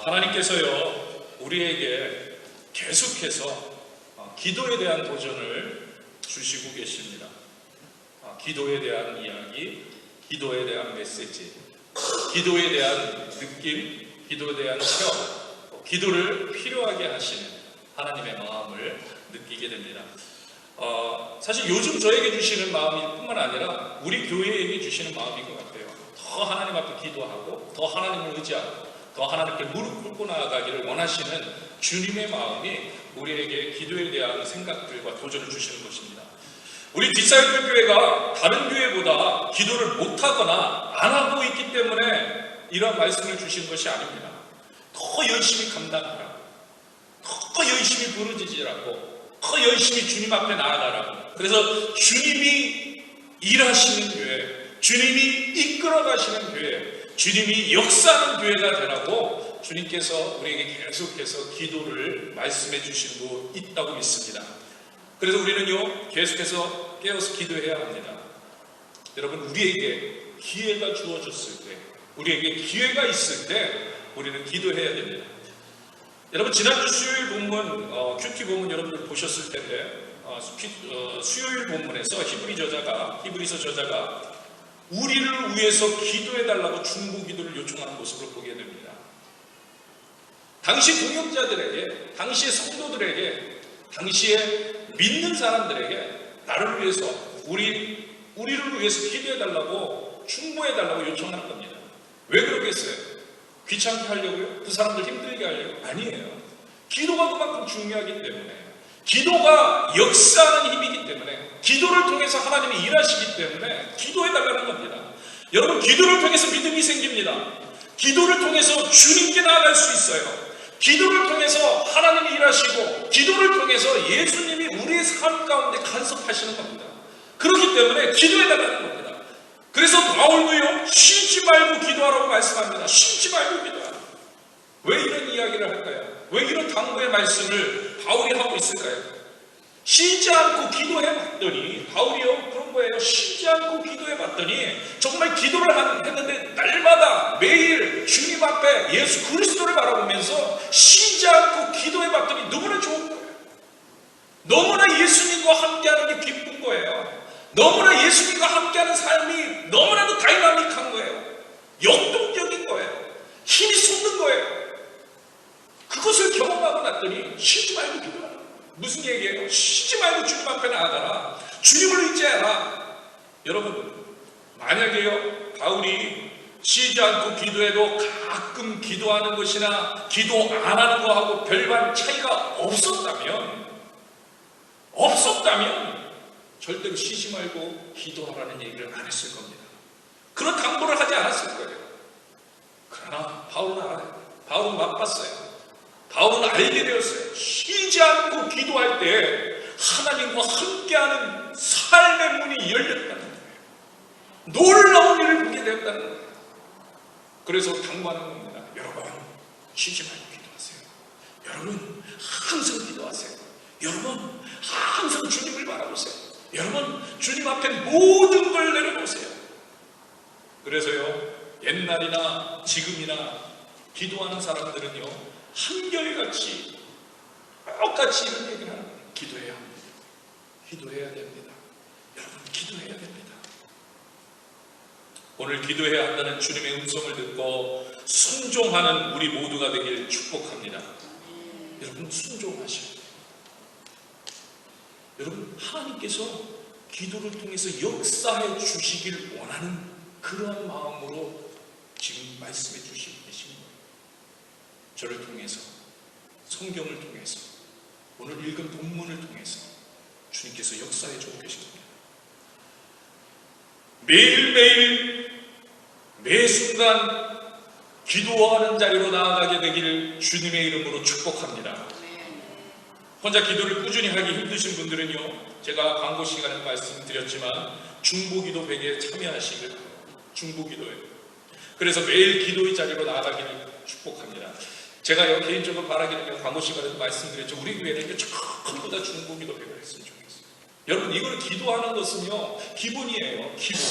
하나님께서요, 우리에게 계속해서 기도에 대한 도전을 주시고 계십니다. 기도에 대한 이야기, 기도에 대한 메시지, 기도에 대한 느낌, 기도에 대한 체험, 기도를 필요하게 하시는 하나님의 마음을 느끼게 됩니다. 사실 요즘 저에게 주시는 마음일 뿐만 아니라 우리 교회에게 주시는 마음인 것 같아요. 더 하나님 앞에 기도하고, 더 하나님을 의지하고, 더 하나님께 무릎 꿇고 나아가기를 원하시는 주님의 마음이 우리에게 기도에 대한 생각들과 도전을 주시는 것입니다. 우리 뒷사역교 교회가 다른 교회보다 기도를 못하거나 안 하고 있기 때문에 이런 말씀을 주신 것이 아닙니다. 더 열심히 감당하라고, 더 열심히 부르짖으라고, 더 열심히 주님 앞에 나아가라고. 그래서 주님이 일하시는 교회, 주님이 이끌어 가시는 교회, 주님이 역사하는 교회가 되라고 주님께서 우리에게 계속해서 기도를 말씀해 주시고 있다고 믿습니다. 그래서 우리는요, 계속해서 깨어서 기도해야 합니다. 여러분, 우리에게 기회가 주어졌을 때, 우리에게 기회가 있을 때 우리는 기도해야 됩니다. 여러분, 지난주 수요일 본문, 큐티 본문 여러분들 보셨을 텐데, 수요일 본문에서 히브리서 저자가 우리를 위해서 기도해달라고 중보기도를 요청하는 모습을 보게 됩니다. 당시 동역자들에게, 당시의 성도들에게, 당시에 믿는 사람들에게 나를 위해서, 우리를 위해서 기도해달라고, 충고해달라고 요청하는 겁니다. 왜 그러겠어요? 귀찮게 하려고요? 그 사람들 힘들게 하려고? 아니에요. 기도가 그만큼 중요하기 때문에, 기도가 역사하는 힘이기 때문에, 기도를 통해서 하나님이 일하시기 때문에 기도해달라는 겁니다. 여러분, 기도를 통해서 믿음이 생깁니다. 기도를 통해서 주님께 나아갈 수 있어요. 기도를 통해서 하나님이 일하시고, 기도를 통해서 예수님이 우리의 삶 가운데 간섭하시는 겁니다. 그렇기 때문에 기도해달라는 겁니다. 그래서 바울도요, 쉬지 말고 기도하라고 말씀합니다. 쉬지 말고 기도하라. 왜 이런 이야기를 할까요? 왜 이런 당부의 말씀을 바울이 하고 있을까요? 쉬지 않고 기도해봤더니, 바울이요 그런 거예요. 쉬지 않고 기도해봤더니 정말 기도를 했는데 날마다 매일 주님 앞에 예수 그리스도를 바라보면서 쉬지 않고 기도해봤더니 너무나 좋은 거예요. 너무나 예수님과 함께하는 게 기쁜 거예요. 너무나 예수님과 함께하는 삶이 너무나도 다이나믹한 거예요. 역동적인 거예요. 힘이 솟는 거예요. 그것을 경험하고 났더니 쉬지 말고 기도하라. 무슨 얘기예요? 쉬지 말고 주님 앞에 나아가라. 주님을 의지해라. 여러분, 만약에요, 바울이 쉬지 않고 기도해도 가끔 기도하는 것이나 기도 안 하는 거하고 별반 차이가 없었다면 절대로 쉬지 말고 기도하라는 얘기를 안 했을 겁니다. 그런 당부를 하지 않았을 거예요. 그러나 바울은 알아요. 바울은 맛봤어요. 바울은 알게 되었어요. 쉬지 않고 기도할 때 하나님과 함께하는 삶의 문이 열렸다는 거예요. 놀라운 일을 보게 되었다는 거예요. 그래서 당부하는 겁니다. 여러분, 쉬지 말고 기도하세요. 여러분, 항상 기도하세요. 여러분, 항상 주님을 바라보세요. 여러분, 주님 앞에 모든 걸 내려놓으세요. 그래서요, 옛날이나 지금이나 기도하는 사람들은요, 한결같이 똑같이 이런 얘기를 하는 거예요. 기도해야 합니다. 기도해야 됩니다. 여러분, 기도해야 됩니다. 오늘 기도해야 한다는 주님의 음성을 듣고 순종하는 우리 모두가 되길 축복합니다. 여러분, 순종하셔야 돼요. 여러분, 하나님께서 기도를 통해서 역사해 주시길 원하는 그러한 마음으로 지금 말씀해 주시고 계십니다. 저를 통해서, 성경을 통해서, 오늘 읽은 본문을 통해서 주님께서 역사해 주고 계십니다. 매일매일 매 순간 기도하는 자리로 나아가게 되기를 주님의 이름으로 축복합니다. 혼자 기도를 꾸준히 하기 힘드신 분들은요, 제가 광고 시간에 말씀드렸지만 중보기도 100에 참여하시길 바랍니다. 중보기도에. 그래서 매일 기도의 자리로 나아가기를 축복합니다. 제가 개인적으로 바라기는 광고 시간에도 말씀드렸죠. 우리 교회는 전부 다 중보기도 100을 했으면 좋겠어요. 여러분, 이거는 기도하는 것은요, 기본이에요. 기본.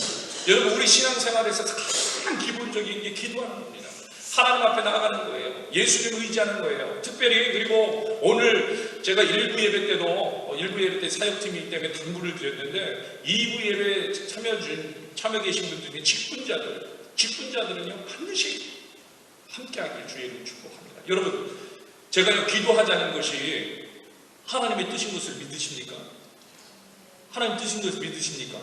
여러분, 우리 신앙생활에서 가장 기본적인 게 기도하는 겁니다. 하나님 앞에 나아가는 거예요. 예수님 의지하는 거예요. 특별히 그리고 오늘 제가 1부 예배 때도 1부 예배 때 사역팀이기 때문에 당부를 드렸는데 2부 예배에 참여 계신 분들이 직분자들은요 반드시 함께하길 주의 이름으로 축복합니다. 여러분, 제가 기도하자는 것이 하나님의 뜻인 것을 믿으십니까? 하나님 뜻인 것을 믿으십니까?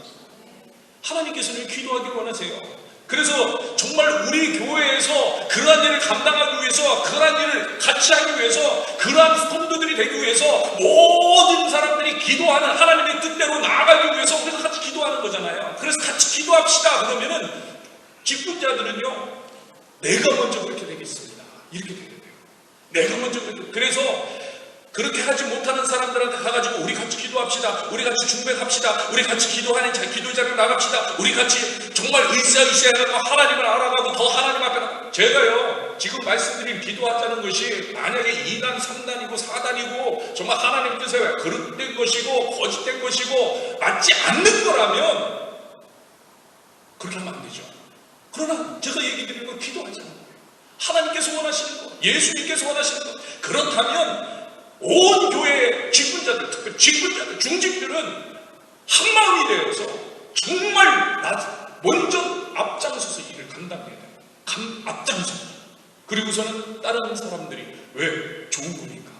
하나님께서는 기도하기를 원하세요. 그래서 정말 우리 교회에서 그러한 일을 감당하기 위해서, 그러한 일을 같이 하기 위해서, 그러한 성도들이 되기 위해서 모든 사람들이 기도하는 하나님의 뜻대로 나아가기 위해서 우리가 같이 기도하는 거잖아요. 그래서 같이 기도합시다 그러면은 직분자들은요 내가 먼저 그렇게 되겠습니다. 이렇게 되게 돼요. 내가 먼저 그래서 그렇게 하지 못하는 사람들한테 가가지고 우리 같이 기도합시다. 우리 같이 중백합시다. 우리 같이 기도하는 기도자를 나갑시다. 우리 같이 정말 으쌰으쌰하고 하나님을 알아가고 더 하나님 앞에 제가요 지금 말씀드린 기도하자는 것이 만약에 2단, 3단이고 4단이고 정말 하나님 뜻에 거짓된 것이고 거짓된 것이고 맞지 않는 거라면 그렇게 하면 안 되죠. 그러나 제가 얘기 드리는 건 기도하자는 거예요. 하나님께서 원하시는 것, 예수님께서 원하시는 것. 그렇다면 온 교회의 직분자들, 특별히 직분자들, 중직들은 한마음이 되어서 정말 먼저 앞장서서 일을 감당해야 돼요. 앞장서. 그리고서는 다른 사람들이 왜? 좋은 거니까.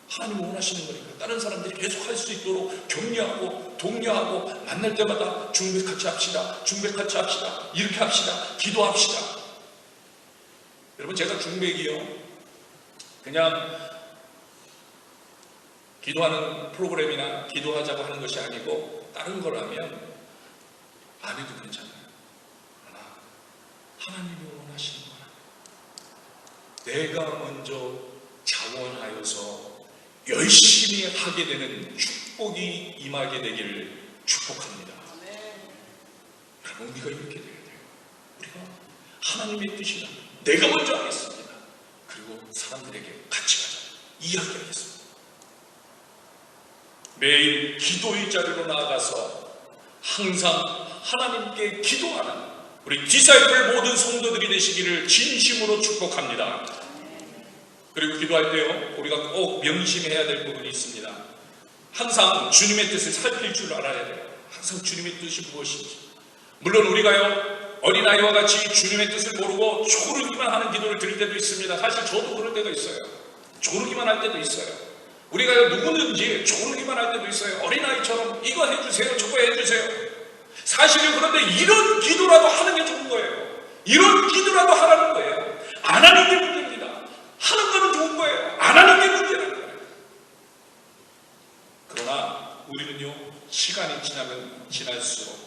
하나님 원하시는 거니까. 다른 사람들이 계속 할 수 있도록 격려하고 독려하고 만날 때마다 중백 같이 합시다. 중백 같이 합시다. 이렇게 합시다. 기도합시다. 여러분, 제가 중백이요 그냥 기도하는 프로그램이나 기도하자고 하는 것이 아니고 다른 거라면 안 해도 괜찮아요. 그러나 하나님이 원하시는 거라 내가 먼저 자원하여서 열심히 하게 되는 축복이 임하게 되기를 축복합니다. 여러분, 우리가 이렇게 돼야 돼요. 우리가 하나님의 뜻이다. 내가 먼저 하겠습니다. 그리고 사람들에게 같이 가자. 이야기하겠습니다. 매일 기도의 자리로 나아가서 항상 하나님께 기도하는 우리 디사이플 모든 성도들이 되시기를 진심으로 축복합니다. 그리고 기도할 때요 우리가 꼭 명심해야 될 부분이 있습니다. 항상 주님의 뜻을 살필 줄 알아야 돼요. 항상 주님의 뜻이 무엇인지. 물론 우리가요 어린아이와 같이 주님의 뜻을 모르고 조르기만 하는 기도를 드릴 때도 있습니다. 사실 저도 그럴 때가 있어요. 조르기만 할 때도 있어요. 우리가 누구든지 조르기만 할 때도 있어요. 어린아이처럼 이거 해주세요, 저거 해주세요. 사실은 그런데 이런 기도라도 하는 게 좋은 거예요. 이런 기도라도 하라는 거예요. 안 하는 게 문제입니다. 하는 거는 좋은 거예요. 안 하는 게 문제라는 거예요. 그러나 우리는요 시간이 지나면 지날수록,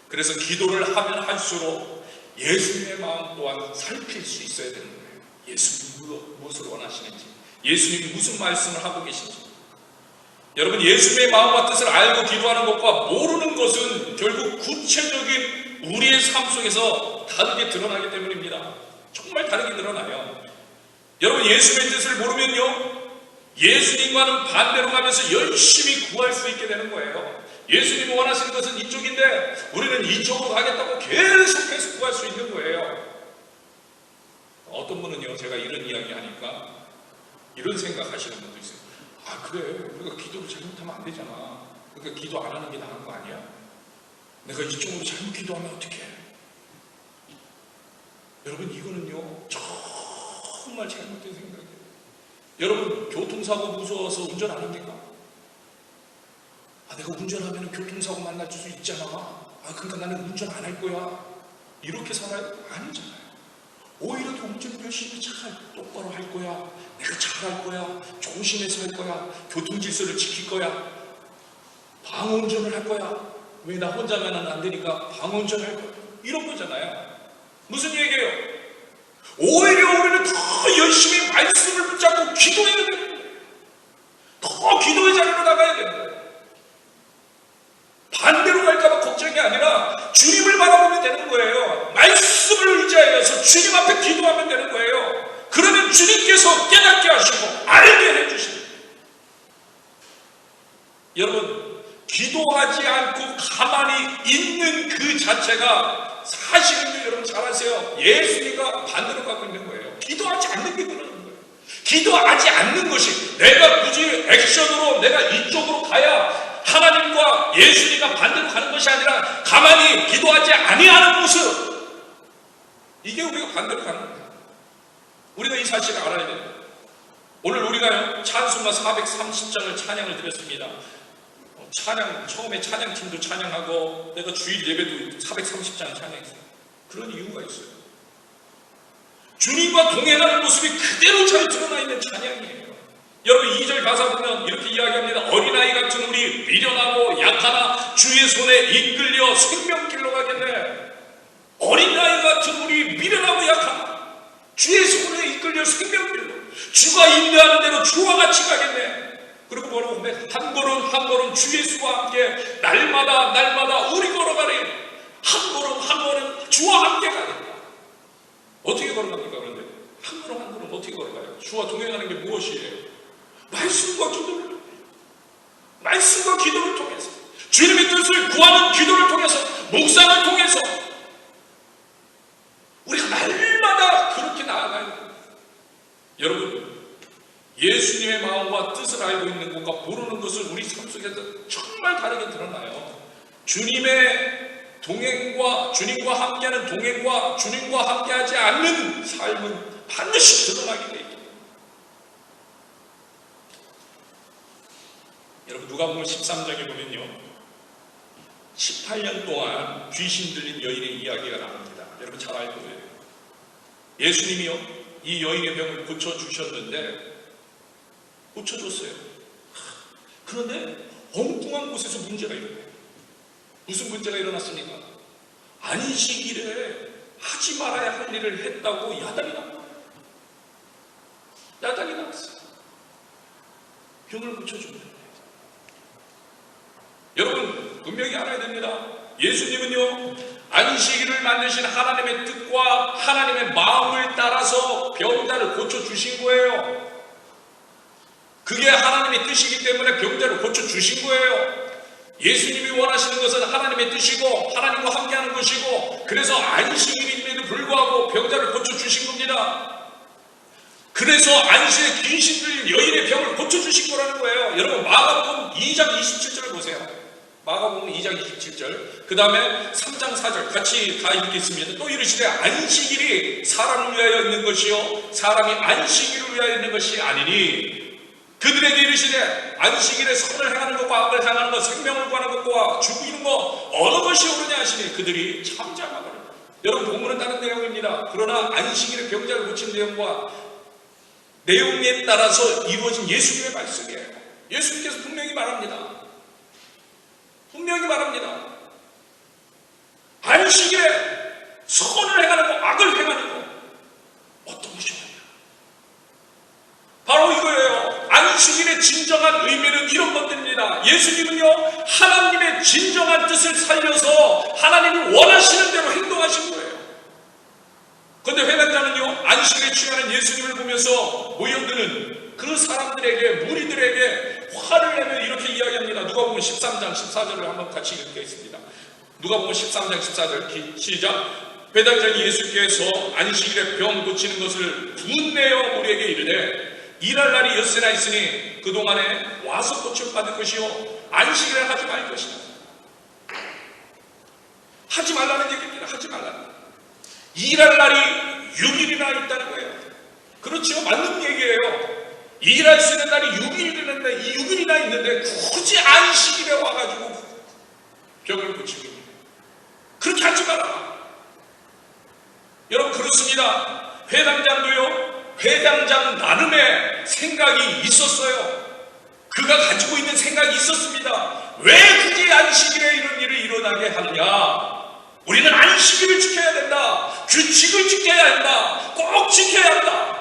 그래서 기도를 하면 할수록 예수님의 마음 또한 살필 수 있어야 되는 거예요. 예수님이 무엇을 원하시는지, 예수님이 무슨 말씀을 하고 계신지. 여러분, 예수님의 마음과 뜻을 알고 기도하는 것과 모르는 것은 결국 구체적인 우리의 삶 속에서 다르게 드러나기 때문입니다. 정말 다르게 드러나요. 여러분, 예수님의 뜻을 모르면요 예수님과는 반대로 가면서 열심히 구할 수 있게 되는 거예요. 예수님이 원하시는 것은 이쪽인데 우리는 이쪽으로 가겠다고 계속해서 구할 수 있는 거예요. 어떤 분은요 제가 이런 이야기 하니까 이런 생각하시는 분도 있어요. 아 그래, 우리가 기도를 잘못하면 안 되잖아. 그러니까 기도 안 하는 게 나은 거 아니야? 내가 이쪽으로 잘못 기도하면 어떡해? 여러분, 이거는요 정말 잘못된 생각이에요. 여러분, 교통사고 무서워서 운전 안 합니까? 아 내가 운전하면 교통사고 만날 수 있잖아. 아 그러니까 나는 운전 안 할 거야. 이렇게 살아요? 아니잖아요. 오히려 더 운전을 열심히 잘 똑바로 할 거야. 내가 잘할 거야. 조심해서 할 거야. 교통질서를 지킬 거야. 방어운전을 할 거야. 왜 나 혼자만은 안 되니까 방어운전을 할 거야. 이런 거잖아요. 무슨 얘기예요? 오히려 우리는 더 열심히 말씀을 붙잡고 기도해야 되는 거예요. 더 기도의 자리로 나가야 되는 거예요. 반대로 갈까봐 걱정이 아니라 주님을 바라보면 되는 거예요. 말씀을 의지하여서 주님 앞에 기도하면 되는 거예요. 그러면 주님께서 깨닫게 하시고 알게 해주십니다. 여러분, 기도하지 않고 가만히 있는 그 자체가 사실은요 여러분 잘 아세요. 예수님과 반대로 가고 있는 거예요. 기도하지 않는 게 그러는 거예요. 기도하지 않는 것이 내가 굳이 액션으로 내가 이쪽으로 가야 하나님과 예수님과 반대로 가는 것이 아니라 가만히 기도하지 아니하는 모습, 이게 우리가 반대로 가는 거예요. 우리가 이 사실을 알아야 돼요. 오늘 우리가 찬송가 430장을 찬양을 드렸습니다. 찬양, 처음에 찬양팀도 찬양하고 내가 주일 예배도 430장 찬양했어요. 그런 이유가 있어요. 주님과 동행하는 모습이 그대로 잘 드러나 있는 찬양이에요. 여러분 2절 가사 보면 이렇게 이야기합니다. 어린아이 같은 우리 미련하고 약하나 주의 손에 이끌려 생명길로 가겠네. 어린아이 같은 우리 미련하고 약하나 주의 손에 이끌려 생명길로, 주가 인도하는 대로 주와 같이 가겠네. 그리고 뭐라고 하면 한 걸음 한 걸음 주 예수와 함께 날마다 날마다 우리 걸어가리. 한 걸음 한 걸음 주와 함께 가겠다. 어떻게 걸어갑니까? 그런데 한 걸음 한 걸음 어떻게 걸어가요? 주와 동행하는 게 무엇이에요? 말씀과 기도를, 말씀과 기도를 통해서, 주님의 뜻을 구하는 기도를 통해서, 묵상을 통해서 우리가 날마다 그렇게 나아가야 돼요. 여러분, 예수님의 마음과 뜻을 알고 있는 것과 모르는 것을 우리 삶 속에서 정말 다르게 드러나요. 주님의 동행과, 주님과 함께하는 동행과 주님과 함께하지 않는 삶은 반드시 드러나게 되어 있습니다. 여러분, 누가복음 13장에 보면요, 18년 동안 귀신 들린 여인의 이야기가 나옵니다. 여러분 잘 알고 있어요. 예수님이요, 이 여인의 병을 고쳐주셨는데, 고쳐줬어요. 그런데 엉뚱한 곳에서 문제가 일어나요. 무슨 문제가 일어났습니까? 안식일에 하지 말아야 할 일을 했다고 야단이 나왔어요. 야단이 나왔어요. 병을 고쳐줍니다. 여러분 분명히 알아야 됩니다. 예수님은요, 안식일을 만드신 하나님의 뜻과 하나님의 마음을 따라서 병자를 고쳐주신 거예요. 그게 하나님의 뜻이기 때문에 병자를 고쳐주신 거예요. 예수님이 원하시는 것은 하나님의 뜻이고 하나님과 함께하는 것이고, 그래서 안식일임에도 불구하고 병자를 고쳐주신 겁니다. 그래서 안식일에 귀신 들린 여인의 병을 고쳐주신 거라는 거예요. 여러분 마가복음 2장 27절을 보세요. 마가복음 2장 27절, 그 다음에 3장 4절 같이 다 읽겠습니다. 또 이르시되 안식일이 사람을 위하여 있는 것이요 사람이 안식일을 위하여 있는 것이 아니니, 그들에게 이르시되 안식일에 선을 행하는 것과 악을 행하는 것, 생명을 구하는 것과 죽이는 것 어느 것이 옳으냐 하시니 그들이 잠잠하더라. 여러분 본문은 다른 내용입니다. 그러나 안식일에 병자를 고친 내용과 내용에 따라서 이루어진 예수님의 말씀이에요. 예수님께서 분명히 말합니다. 분명히 말합니다. 안식일에 선을 행하는 것, 악을 행하는 것 어떤 것이 옳으냐. 바로 이거예요. 안식일의 진정한 의미는 이런 것들입니다. 예수님은요, 하나님의 진정한 뜻을 살려서 하나님이 원하시는 대로 행동하신 거예요. 그런데 회당자는요, 안식일에 취하는 예수님을 보면서 모여드는 그 사람들에게, 무리들에게 화를 내며 이렇게 이야기합니다. 누가복음 13장 14절을 한번 같이 읽겠습니다. 누가복음 13장 14절 시작. 회당장이 예수께서 안식일에 병 고치는 것을 분내어 우리에게 이르되 일할 날이 엿새나 있으니 그동안에 와서 고침 받을 것이요 안식일에 하지 말 것이다. 하지 말라는 얘기입니다. 하지 말라는. 일할 날이 6일이나 있다는 거예요. 그렇죠, 맞는 얘기예요. 일할 수 있는 날이 6일이나, 6일이나 있는데 굳이 안식일에 와가지고 병을 고치고 있는 거예요. 그렇게 하지 마라. 여러분 그렇습니다. 회당장도요, 회당장 나름의 생각이 있었어요. 그가 가지고 있는 생각이 있었습니다. 왜 굳이 안식일에 이런 일을 일어나게 하느냐. 우리는 안식일을 지켜야 된다. 규칙을 지켜야 한다. 꼭 지켜야 한다.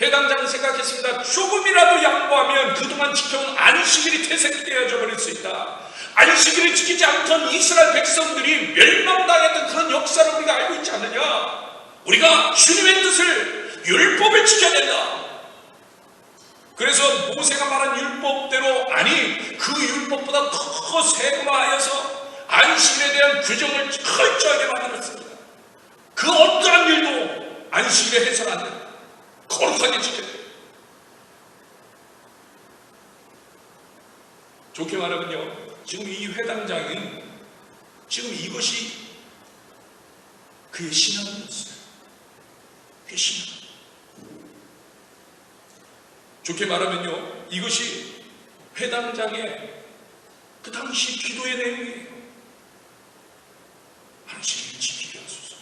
회당장은 생각했습니다. 조금이라도 양보하면 그동안 지켜온 안식일이 퇴색되어져 버릴 수 있다. 안식일을 지키지 않던 이스라엘 백성들이 멸망당했던 그런 역사를 우리가 알고 있지 않느냐. 우리가 주님의 뜻을, 율법을 지켜야 된다. 그래서 모세가 말한 율법대로, 아니 그 율법보다 더 세분화하여서 안식일에 대한 규정을 철저하게 만들었습니다. 그 어떠한 일도 안식일에 해서는 안 돼. 거룩하게 지켜야 돼. 좋게 말하면요, 지금 이 회당장은 지금 이것이 그의 신앙이었어요. 그의 신앙. 좋게 말하면요, 이것이 회당장의 그 당시 기도의 내용이에요. 안식일을 지키게 하소서.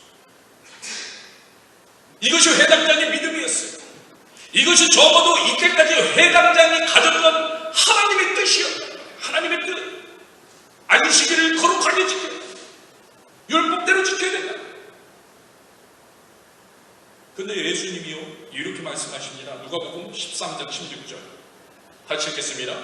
이것이 회당장의 믿음이었어요. 이것이 적어도 이때까지 회당장이 가졌던 하나님의 뜻이었어요. 하나님의 뜻. 안식일을 거룩하게 지켜야 된다. 율법대로 지켜야 된다. 근데 예수님이요, 이렇게 말씀하십니다. 누가복음 13장 16절 같이 읽겠습니다.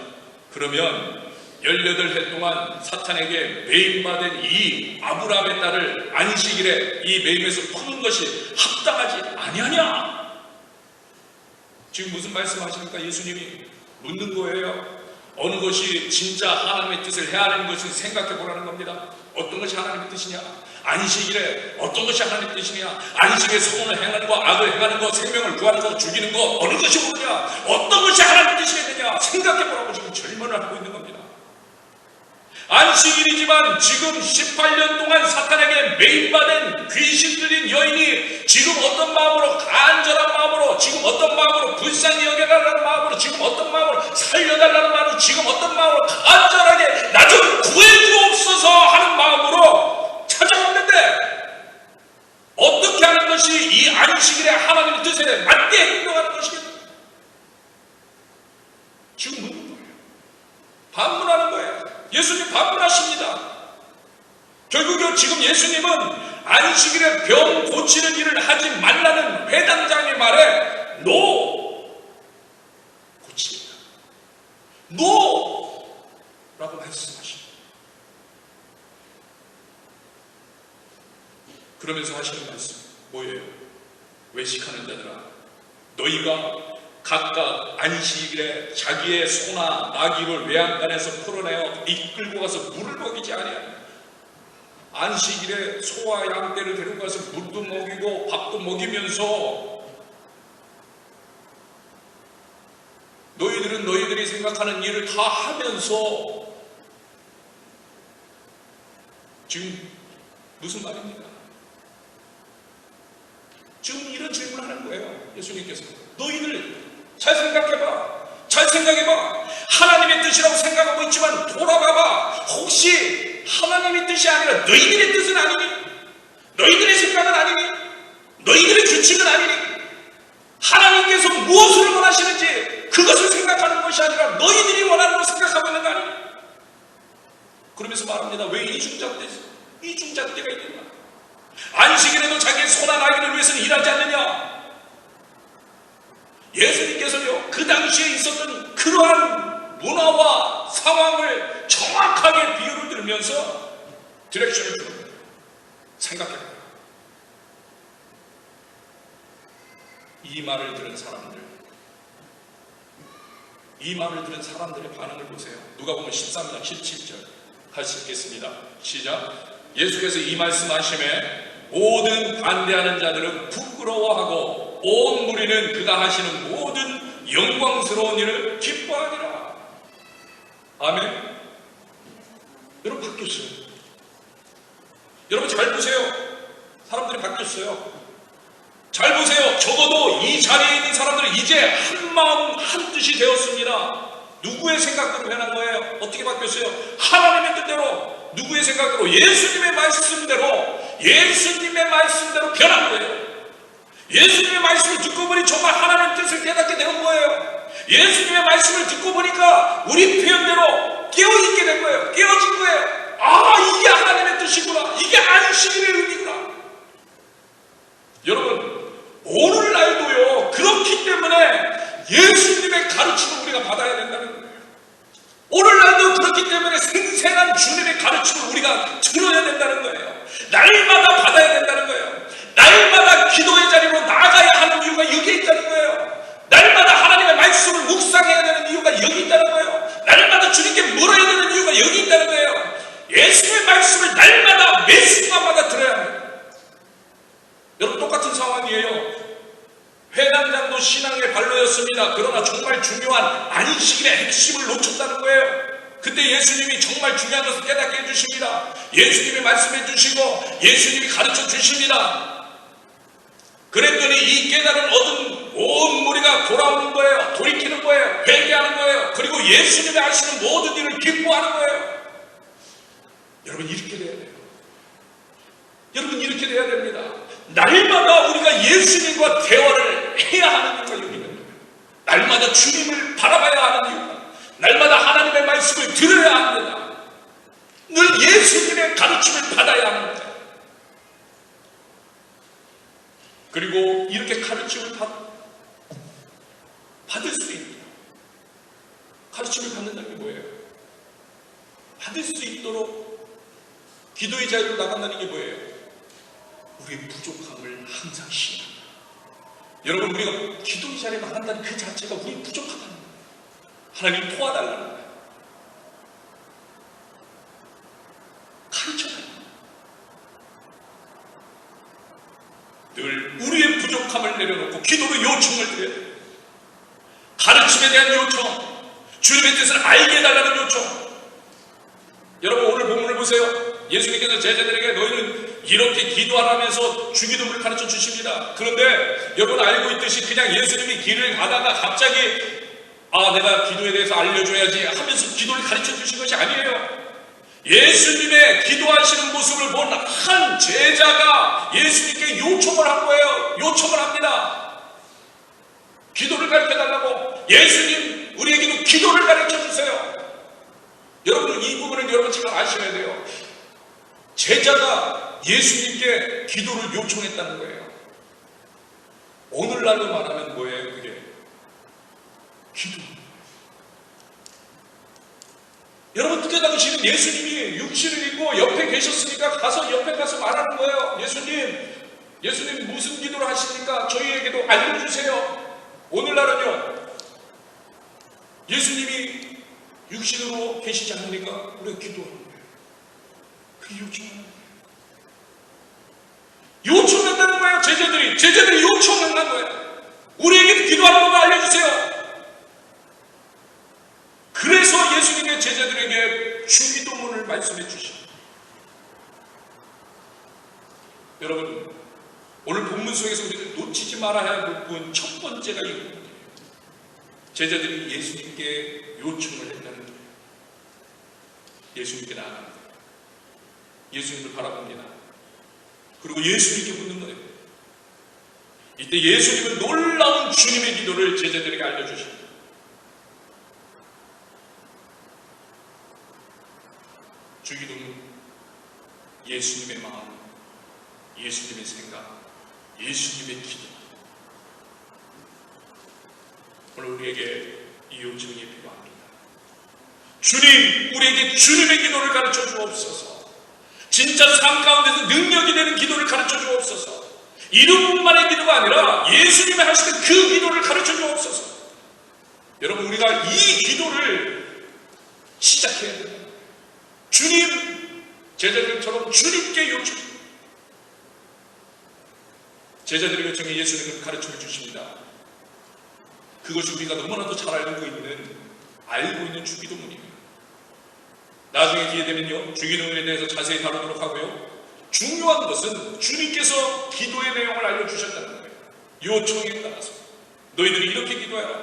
그러면 18해 동안 사탄에게 매임받은 이 아브라함의 딸을 안식일에 이 매임에서 푸는 것이 합당하지 아니하냐? 지금 무슨 말씀하십니까? 예수님이 묻는 거예요. 어느 것이 진짜 하나님의 뜻을 헤아리는 것을 생각해 보라는 겁니다. 어떤 것이 하나님의 뜻이냐? 안식일에 어떤 것이 하나님의 뜻이냐? 안식일에 선을 행하는 거, 악을 행하는 거, 생명을 구하는 거, 죽이는 거, 어느 것이 옳으냐? 어떤 것이 하나님의 뜻이겠느냐? 생각해 보라고 지금 질문을 하고 있는 겁니다. 안식일이지만 지금 18년 동안 사탄에게 매임받은 귀신들인 여인이 지금 어떤 마음으로, 간절한 마음으로, 지금 어떤 마음으로 불쌍히 여겨달라는 마음으로, 지금 어떤 마음으로 살려달라는 마음으로, 지금 어떤 마음으로 간절하게 나 좀 구해주옵소서 하는 마음으로 찾아왔는데, 어떻게 하는 것이 이 안식일의 하나님의 뜻에 맞게 행동하는 것이겠냐? 지금 묻는 거예요. 반문하는 거예요. 예수님 반문하십니다. 결국은 지금 예수님은 안식일에 병 고치는 일을 하지 말라는 회당장의 말에 NO! 고치겠다. NO! 라고 말씀하십니다. 그러면서 하시는 말씀 뭐예요? 외식하는 자들아, 너희가 각각 안식일에 자기의 소나 나귀를 외양간에서 풀어내어 이끌고 가서 물을 먹이지 아니하냐. 안식일에 소와 양떼를 데리고 가서 물도 먹이고 밥도 먹이면서 너희들은 너희들이 생각하는 일을 다 하면서 지금 무슨 말입니까? 지금 이런 질문을 하는 거예요. 예수님께서 너희들 잘 생각해봐. 잘 생각해봐. 하나님의 뜻이라고 생각하고 있지만 돌아봐봐. 혹시 하나님의 뜻이 아니라 너희들의 뜻은 아니니? 너희들의 생각은 아니니? 너희들의 규칙은 아니니? 하나님께서 무엇을 원하시는지 그것을 생각하는 것이 아니라 너희들이 원하는 것을 생각하고 있는 거 아니니? 그러면서 말합니다. 왜 이중잣대가 있는가? 안식일에도 자기의 소나 나귀를 위해서는 일하지 않느냐? 예수님께서요, 그 당시에 있었던 그러한 문화와 상황을 정확하게 비유를 들면서 디렉션을 줍니다. 생각해봐요. 이 말을 들은 사람들의 반응을 보세요. 누가복음 13장 17절 같이 읽겠습니다. 시작. 예수께서 이 말씀하심에 모든 반대하는 자들은 부끄러워하고 온 무리는 그가 하시는 모든 영광스러운 일을 기뻐하니라. 아멘. 여러분 바뀌었어요. 여러분 잘 보세요. 사람들이 바뀌었어요. 잘 보세요. 적어도 이 자리에 있는 사람들은 이제 한 마음 한 뜻이 되었습니다. 누구의 생각대로 변한 거예요? 어떻게 바뀌었어요? 하나님의 뜻대로. 누구의 생각으로? 예수님의 말씀대로 변한 거예요. 예수님의 말씀을 듣고 보니 정말 하나님의 뜻을 깨닫게 되는 거예요. 예수님의 말씀을 듣고 보니까 우리 표현대로 깨어있게 된 거예요. 깨어진 거예요. 아, 이게 하나님의 뜻이구나. 이게 안식일의 의미구나. 여러분, 오늘날도요, 그렇기 때문에 예수님의 가르침을 우리가 받아야 된다는 거예요. 오늘날도 그렇기 때문에 생생한 주님의 가르침을 우리가 들어야 된다는 거예요. 날마다 받아야 된다는 거예요. 날마다 기도의 자리로 나아가야 하는 이유가 여기에 있다는 거예요. 날마다 하나님의 말씀을 묵상해야 되는 이유가 여기 있다는 거예요. 날마다 주님께 물어야 되는 이유가 여기 있다는 거예요. 예수의 말씀을 날마다 매 순간마다 들어야 합니다. 여러분 똑같은 상황이에요. 회당장도 신앙의 발로였습니다. 그러나 정말 중요한 안식일의 핵심을 놓쳤다는 거예요. 그때 예수님이 정말 중요한 것을 깨닫게 해주십니다. 예수님이 말씀해 주시고 예수님이 가르쳐 주십니다. 그랬더니 이 깨달은 얻은 온 무리가 돌아오는 거예요. 돌이키는 거예요. 회개하는 거예요. 그리고 예수님이 하시는 모든 일을 기뻐하는 거예요. 여러분, 이렇게 돼야 돼요. 여러분, 이렇게 돼야 됩니다. 날마다 우리가 예수님과 대화를 해야 하는 이유가 여기 있는 거예요. 날마다 주님을 바라봐야 하는 이유가, 날마다 하나님의 말씀을 들어야 합니다. 늘 예수님의 가르침을 받아야 합니다. 그리고 이렇게 가르침을 받을 수 있다. 가르침을 받는다는 게 뭐예요? 받을 수 있도록 기도의 자리로 나간다는 게 뭐예요? 우리의 부족함을 항상 시인한다. 여러분, 우리가 기도의 자리에 나간다는 그 자체가 우리 부족하다는 거예요. 하나님 도와달라는 거예요. 가르쳐달라는 거예요. 늘 우리의 부족함을 내려놓고 기도로 요청을 드려야 돼요. 가르침에 대한 요청, 주님의 뜻을 알게 해달라는 요청. 여러분, 오늘 본문을 보세요. 예수님께서 제자들에게 너희는 이렇게 기도하라면서 주기도문을 가르쳐 주십니다. 그런데 여러분 알고 있듯이 그냥 예수님이 길을 가다가 갑자기 내가 기도에 대해서 알려줘야지 하면서 기도를 가르쳐 주신 것이 아니에요. 예수님의 기도하시는 모습을 본 한 제자가 예수님께 요청을 한 거예요. 요청을 합니다. 기도를 가르쳐달라고. 예수님, 우리에게도 기도를 가르쳐주세요. 여러분, 이 부분을 여러분 잘 아셔야 돼요. 제자가 예수님께 기도를 요청했다는 거예요. 오늘날로 말하면 뭐예요? 그게 기도. 여러분, 그때 당시는 예수님이 육신을 입고 옆에 계셨으니까 옆에 가서 말하는 거예요. 예수님 무슨 기도를 하십니까? 저희에게도 알려주세요. 오늘날은요, 예수님이 육신으로 계시지 않으니까 우리가 기도하는 거예요. 그게 요청하는 거예요. 요청한다는 거예요. 제자들이 요청한다는 거예요. 우리에게도 기도하는 법을 알려주세요. 그래서 예수님의 제자들에게 주기도문을 말씀해 주십니다. 여러분, 오늘 본문 속에서 우리가 놓치지 말아야 할 부분 첫 번째가 이 부분이에요. 제자들이 예수님께 요청을 했다는 거예요. 예수님께 나아갑니다. 예수님을 바라봅니다. 그리고 예수님께 묻는 거예요. 이때 예수님은 놀라운 주님의 기도를 제자들에게 알려주십니다. 주기도는 예수님의 마음, 예수님의 생각, 예수님의 기도. 오늘 우리에게 이 요청이 필요합니다. 주님, 우리에게 주님의 기도를 가르쳐 주옵소서. 진짜 삶 가운데서 능력이 되는 기도를 가르쳐 주옵소서. 이름만의 기도가 아니라 예수님이 하시는 그 기도를 가르쳐 주옵소서. 여러분, 우리가 이 기도를 시작해야 됩니다. 주님, 제자들처럼 주님께 요청. 제자들의 요청에 예수님은 가르쳐 주십니다. 그것이 우리가 너무나도 잘 알고 있는 주기도문입니다. 나중에 기회 되면요, 주기도문에 대해서 자세히 다루도록 하고요. 중요한 것은 주님께서 기도의 내용을 알려주셨다는 거예요. 요청에 따라서 너희들이 이렇게 기도해라.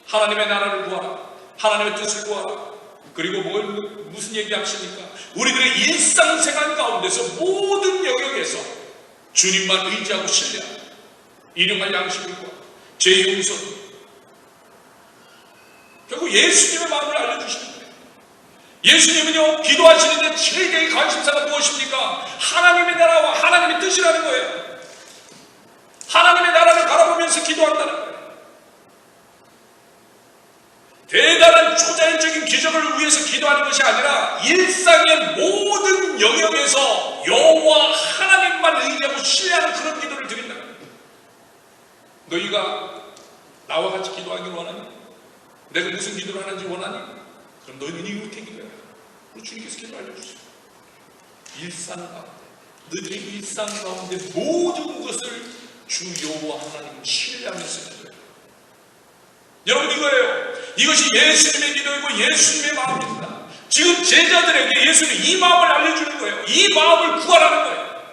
하나님의 나라를 구하라. 하나님의 뜻을 구하라. 그리고 무슨 얘기하십니까? 우리들의 일상생활 가운데서 모든 영역에서 주님만 의지하고 신뢰하라. 일용할 양식을 구하라. 죄의 용서. 결국 예수님의 마음을 알려주시는 거예요. 예수님은요, 기도하시는데 최대의 관심사가 무엇입니까? 하나님의 나라와 하나님의 뜻이라는 거예요. 하나님의 나라를 바라보면서 기도한다는 거예요. 대단한 초자연적인 기적을 위해서 기도하는 것이 아니라 일상의 모든 영역에서 여호와 하나님만 의지하고 신뢰하는 그런 기도를 드린다는 거예요. 너희가 나와 같이 기도하기를 원하니? 내가 무슨 기도를 하는지 원하니? 그럼 너희는 이렇게 기도해라. 그리고 주님께서 기도 알려주세요. 일상 가운데, 너희들의 일상 가운데 모든 것을 주 여호와 하나님을 신뢰하면서 기도해요. 여러분, 이거예요. 이것이 예수님의 기도이고 예수님의 마음입니다. 지금 제자들에게 예수님이 이 마음을 알려주는 거예요. 이 마음을 구하라는 거예요.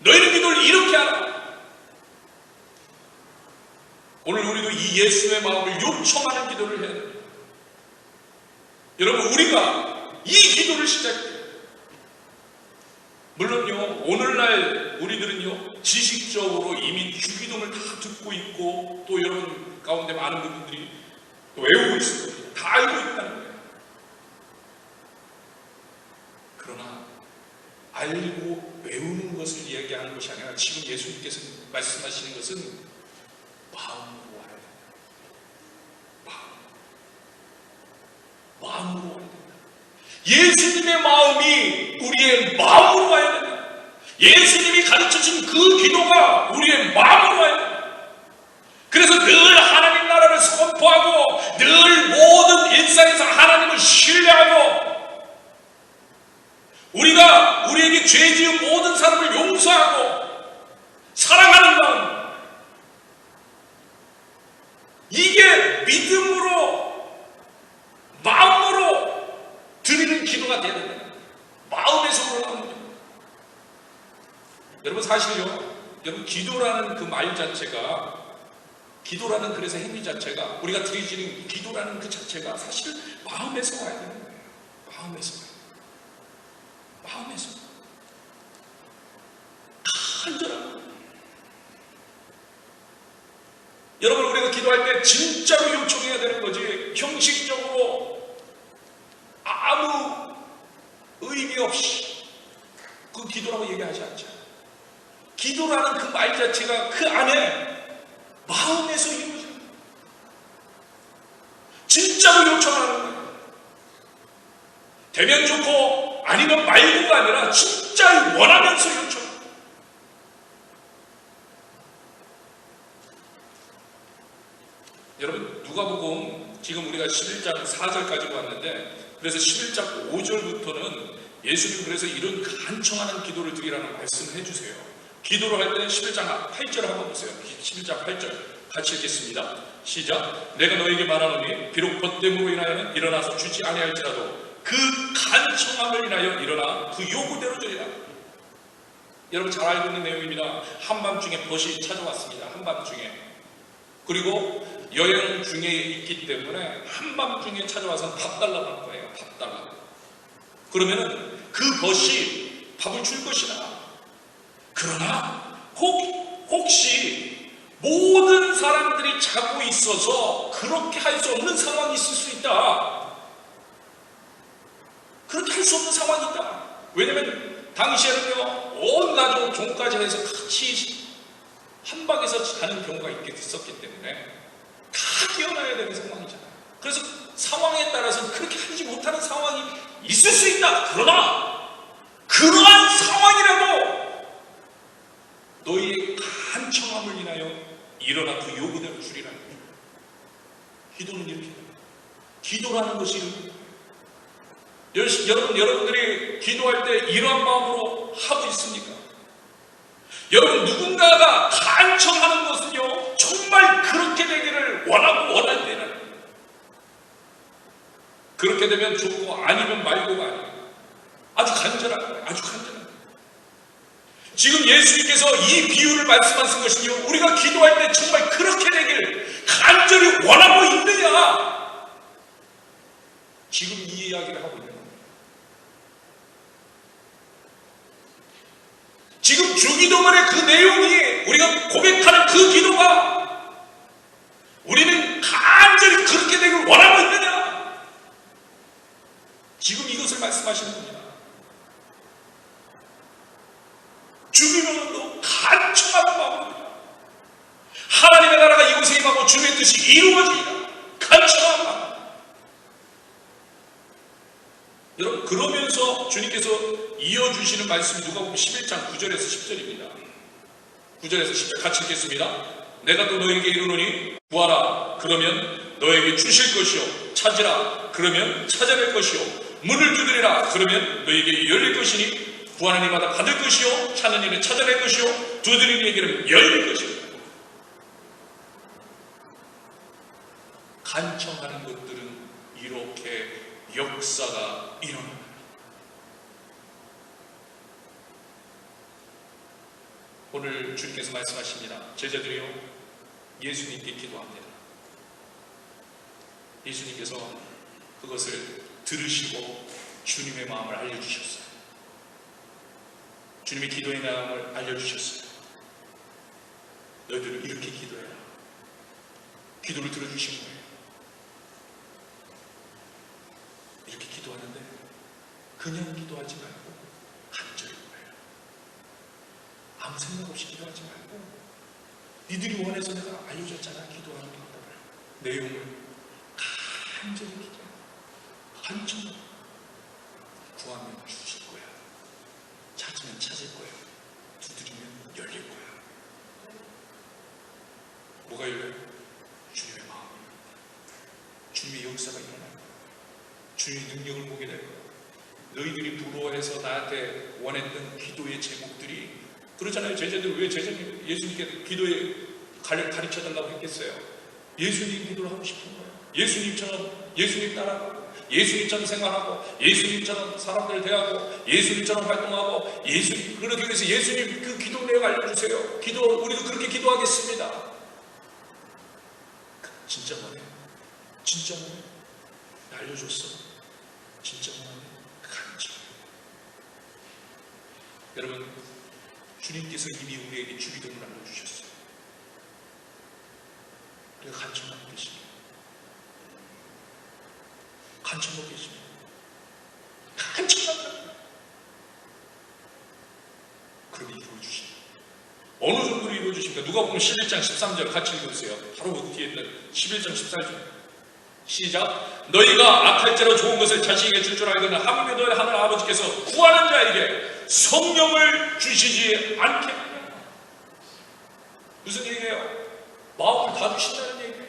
너희는 기도를 이렇게 하라. 오늘 우리도 이 예수의 마음을 요청하는 기도를 해야 됩니다. 여러분, 우리가 이 기도를 시작해요. 물론요, 오늘날 우리들은요, 지식적으로 이미 주기도를 다 듣고 있고, 또 여러분 가운데 많은 분들이 또 외우고 있을 겁니다. 다 알고 있다는 거예요. 그러나 알고 외우는 것을 이야기하는 것이 아니라 지금 예수님께서 말씀하시는 것은 마음으로 알아야 된다. 마음으로 알아야 된다. 예수님의 마음이 우리의 마음으로 와야 된다. 예수님이 가르쳐준 그 기도가 우리의 마음으로 와야 된다. 그래서 늘 하나님 나라를 선포하고 늘 모든 일상에서 하나님을 신뢰하고 우리가 우리에게 죄 지은 모든 사람을 용서하고 사랑하는 마음, 이게 믿음으로 마음으로 드리는 기도가 되야 된다. 마음에서 올라오는 거예요. 여러분, 사실요, 여러분, 기도라는 그 말 자체가, 기도라는 그래서 행위 자체가, 우리가 드리지는 기도라는 그 자체가 사실 마음에서 와야 되는 거예요. 마음에서 와야 돼요. 마음에서 간절하고. 여러분, 우리가 기도할 때 진짜로 요청해야 되는 거지, 형식적으로 아무 의미 없이 그 기도라고 얘기하지 않죠. 기도라는 그 말 자체가 그 안에 마음에서 이루어져요. 진짜로 요청하는 거예요. 되면 좋고 아니면 말고가 아니라 진짜 원하면서 요청. 여러분, 누가복음 지금 우리가 11장 4절까지 왔는데, 그래서 11장 5절부터는 예수님 그래서 이런 간청하는 기도를 드리라는 말씀을 해주세요. 기도를 할 때는 11장 8절 한번 보세요. 11장 8절 같이 읽겠습니다. 시작. 내가 너에게 말하노니 비록 벗됨으로 인하여는 일어나서 주지 아니할지라도 그 간청함을 인하여 일어나 그 요구대로 드리라. 여러분 잘 알고 있는 내용입니다. 한밤중에 벗이 찾아왔습니다. 한밤중에. 그리고 여행 중에 있기 때문에 한밤중에 찾아와서 밥 달라고 할 거예요. 밥 달라고. 그러면은 그 벗이 밥을 줄 것이다. 그러나 혹시 모든 사람들이 자고 있어서 그렇게 할 수 없는 상황이 있을 수 있다. 그렇게 할 수 없는 상황이 있다. 왜냐면 당시에는요, 온 가족 종까지 해서 같이 한 방에서 자는 경우가 있었기 때문에 다 깨어나야 되는 상황이잖아요. 그래서 상황에 따라서 그렇게 하지 못하는 상황이 있을 수 있다. 그러나 그러한 상황이라도 너희의 간청함을 인하여 일어나 그 요구대로 주리라는 거예요. 기도는 이렇게 해요. 기도라는 것이 여러분들이 기도할 때 이러한 마음으로 하고 있습니까? 여러분, 누군가가 간청하는 것은요, 정말 그렇게 되기를 원하고 원할 때는 그렇게 되면 좋고 아니면 말고가 아니에요. 아주 간절한 거예요. 아주 간절한 거예요. 지금 예수님께서 이 비유를 말씀하신 것은요, 우리가 기도할 때 정말 그렇게 되기를 간절히 원하고 있느냐, 지금 이 이야기를 하고 있는 거예요. 지금 주기도문의 그 내용이, 우리가 고백하는 그 기도가 우리는 간절히 그렇게 되길 원하고 있느냐, 지금 이것을 말씀하시는 겁니다. 주기도문도 간청하는 마음입니다. 하나님의 나라가 이곳에 임하고 주의 뜻이 이루어지리라. 간청하는 마음. 여러분, 그러면서 주님께서 이어주시는 말씀이 누가복음 11장 9절에서 10절입니다. 9절에서 10절 같이 읽겠습니다. 내가 또 너에게 이르노니 구하라, 그러면 너에게 주실 것이요, 찾으라, 그러면 찾아낼 것이요, 문을 두드리라, 그러면 너에게 열릴 것이니, 구하는 이마다 받을 것이요 찾는 이는 찾아낼 것이요 두드리는 이에게는 열릴 것이요. 간청하는 것들은 이렇게 역사가 일어납니다. 오늘 주님께서 말씀하십니다. 제자들이요, 예수님께 기도합니다. 예수님께서 그것을 들으시고 주님의 마음을 알려주셨어요. 주님의 기도의 마음을 알려주셨어요. 너희들은 이렇게 기도해라. 기도를 들어주신 거예요. 이렇게 기도하는데 그냥 기도하지 말고 간절히 구해라. 아무 생각 없이 기도하지 말고 니들이 원해서 내가 알려줬잖아. 기도하는 방법을. 내용을 간절히 기도해. 간절히 구하면 주실 거야. 찾으면 찾을 거야. 두드리면 열릴 거야. 뭐가 열려요? 주님의 마음. 주님의 역사가 일어날 거야. 주님의 능력을 보게 될 거야. 너희들이 부러워해서 나한테 원했던 기도의 제목들이 그렇잖아요. 제자들 왜 제자님 예수님께 기도에 가르쳐달라고 했겠어요? 예수님 기도를 하고 싶은 거예요. 예수님처럼 예수님 따라가고 예수님처럼 생활하고 예수님처럼 사람들 대하고 예수님처럼 활동하고 예수님 그러기 위해서 예수님 그 기도 내용 알려주세요. 기도 우리도 그렇게 기도하겠습니다. 진짜 뭐네? 진짜 뭐네? 알려줬어. 진짜 뭐네? 간절. 여러분 주님께서 이미 우리에게 주기도문을 알려주셨어요. 우리가 간청하고 계십니다. 간청하고 계십니다. 간청합니다. 그럼 이루어주십니다. 어느 정도로 이루어주십니까? 누가 보면 11장 13절 같이 읽어주세요. 바로 그 뒤에 있는 11장 14절 시작. 너희가 악할죄로 좋은 것을 자식에게 줄 줄 알거나 하물며 너희 하늘 아버지께서 구하는 자에게 성령을 주시지 않겠느냐. 무슨 얘기예요? 마음을 다 주신다는 얘기예요.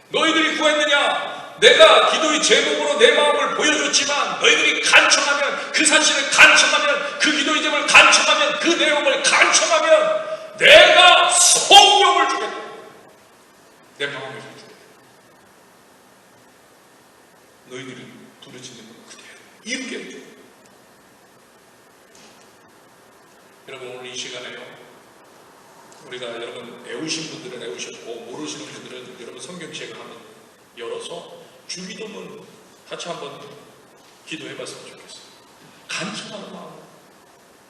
너희들이 구했느냐? 내가 기도의 제목으로 내 마음을 보여줬지만 너희들이 간청하면 그 사실을 간청하면 그 기도의 제목을 간청하면 그 내용을 간청하면 내가 성령을 주겠다. 내 마음을 주겠다. 너희들이 부르짖는 건 그대로 이루게 해줘. 여러분 오늘 이 시간에요. 우리가 여러분 애우신 분들은 애우셨고 모르시는 분들은 여러분 성경책을 한번 열어서 주기도문 같이 한번 기도해봤으면 좋겠어요. 간청하는 마음,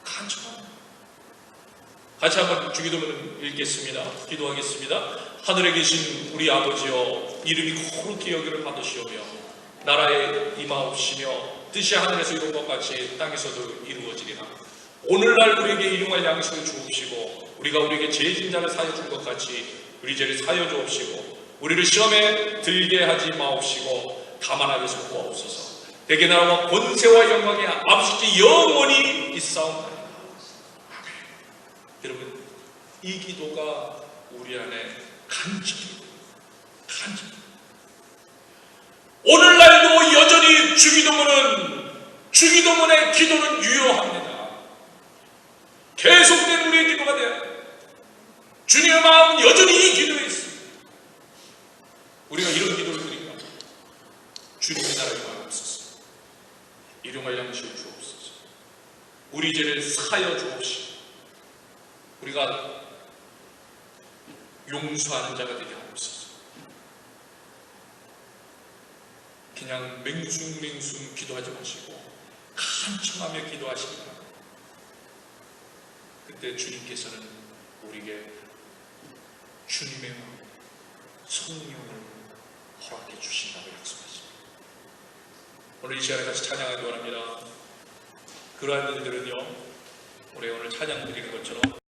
간청하는 마음. 같이 한번 주기도문 읽겠습니다. 기도하겠습니다. 하늘에 계신 우리 아버지여, 이름이 거룩히 여기를 받으시오며 나라에 임하옵시며 뜻이 하늘에서 이룬 것 같이 땅에서도 이루어지리라. 오늘날 우리에게 일용할 양식을 주옵시고 우리가 우리에게 죄진 자를 사여 준 것 같이 우리 죄를 사여 주옵시고 우리를 시험에 들게 하지 마옵시고 다만 악에서 구하옵소서. 대개 나라와 권세와 영광이 아버지께 영원히 있사옵나이다. 아멘. 여러분 이 기도가 우리 안에 간절히 오늘날도 여전히 주기도문의 기도는 유효합니다. 계속된 우리의 기도가 돼요. 주님의 마음은 여전히 이 기도에 있습니다. 우리가 이런 기도를 드립니다. 주님의 나라에 임하옵소서. 일용할 양식을 주옵소서. 우리 죄를 사여 주옵시고 우리가 용서하는 자가 되게 하옵소서. 그냥 맹숭맹숭 기도하지 마시고 간청하며 기도하시기 바랍니다. 그때 주님께서는 우리에게 주님의 마음, 성령을 허락해 주신다고 약속하십니다. 오늘 이 시간에 같이 찬양하기 원합니다. 그러한 일들은요, 우리 오늘 찬양 드리는 것처럼